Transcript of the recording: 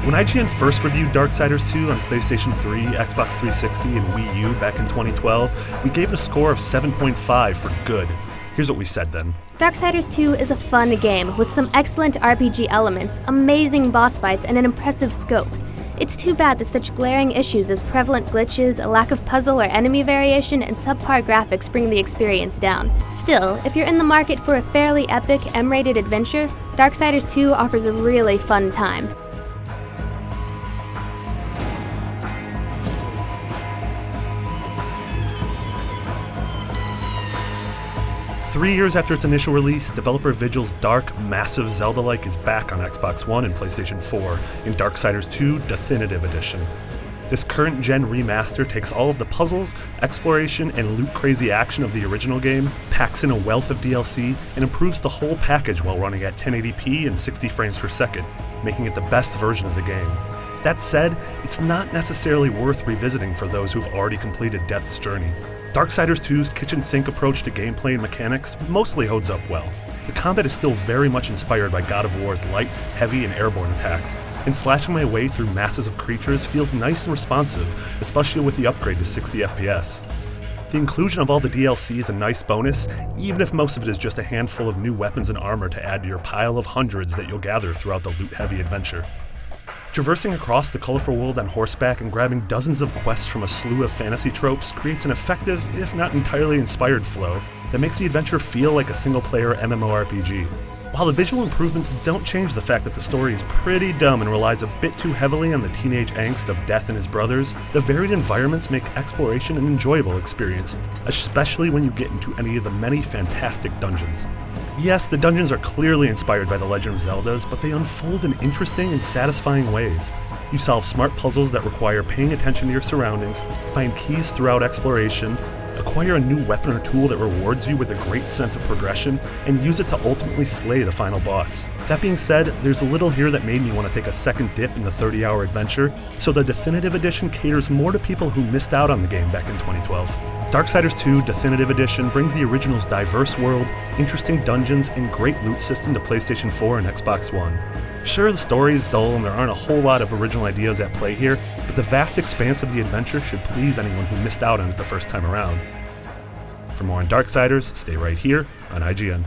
When IGN first reviewed Darksiders 2 on PlayStation 3, Xbox 360, and Wii U back in 2012, we gave it a score of 7.5 for good. Here's what we said then. Darksiders 2 is a fun game with some excellent RPG elements, amazing boss fights, and an impressive scope. It's too bad that such glaring issues as prevalent glitches, a lack of puzzle or enemy variation, and subpar graphics bring the experience down. Still, if you're in the market for a fairly epic, M-rated adventure, Darksiders 2 offers a really fun time. Three years after its initial release, developer Vigil's dark, massive Zelda-like is back on Xbox One and PlayStation 4 in Darksiders 2 Deathinitive Edition. This current-gen remaster takes all of the puzzles, exploration, and loot-crazy action of the original game, packs in a wealth of DLC, and improves the whole package while running at 1080p and 60 frames per second, making it the best version of the game. That said, it's not necessarily worth revisiting for those who've already completed Death's Journey. Darksiders 2's kitchen sink approach to gameplay and mechanics mostly holds up well. The combat is still very much inspired by God of War's light, heavy, and airborne attacks, and slashing my way through masses of creatures feels nice and responsive, especially with the upgrade to 60 FPS. The inclusion of all the DLC is a nice bonus, even if most of it is just a handful of new weapons and armor to add to your pile of hundreds that you'll gather throughout the loot-heavy adventure. Traversing across the colorful world on horseback and grabbing dozens of quests from a slew of fantasy tropes creates an effective, if not entirely inspired flow that makes the adventure feel like a single-player MMORPG. While the visual improvements don't change the fact that the story is pretty dumb and relies a bit too heavily on the teenage angst of Death and his brothers, the varied environments make exploration an enjoyable experience, especially when you get into any of the many fantastic dungeons. Yes, the dungeons are clearly inspired by The Legend of Zelda's, but they unfold in interesting and satisfying ways. You solve smart puzzles that require paying attention to your surroundings, find keys throughout exploration, acquire a new weapon or tool that rewards you with a great sense of progression, and use it to ultimately slay the final boss. That being said, there's a little here that made me want to take a second dip in the 30-hour adventure, so the Deathinitive Edition caters more to people who missed out on the game back in 2012. Darksiders 2 Deathinitive Edition brings the original's diverse world, interesting dungeons, and great loot system to PlayStation 4 and Xbox One. Sure, the story is dull and there aren't a whole lot of original ideas at play here, but the vast expanse of the adventure should please anyone who missed out on it the first time around. For more on Darksiders, stay right here on IGN.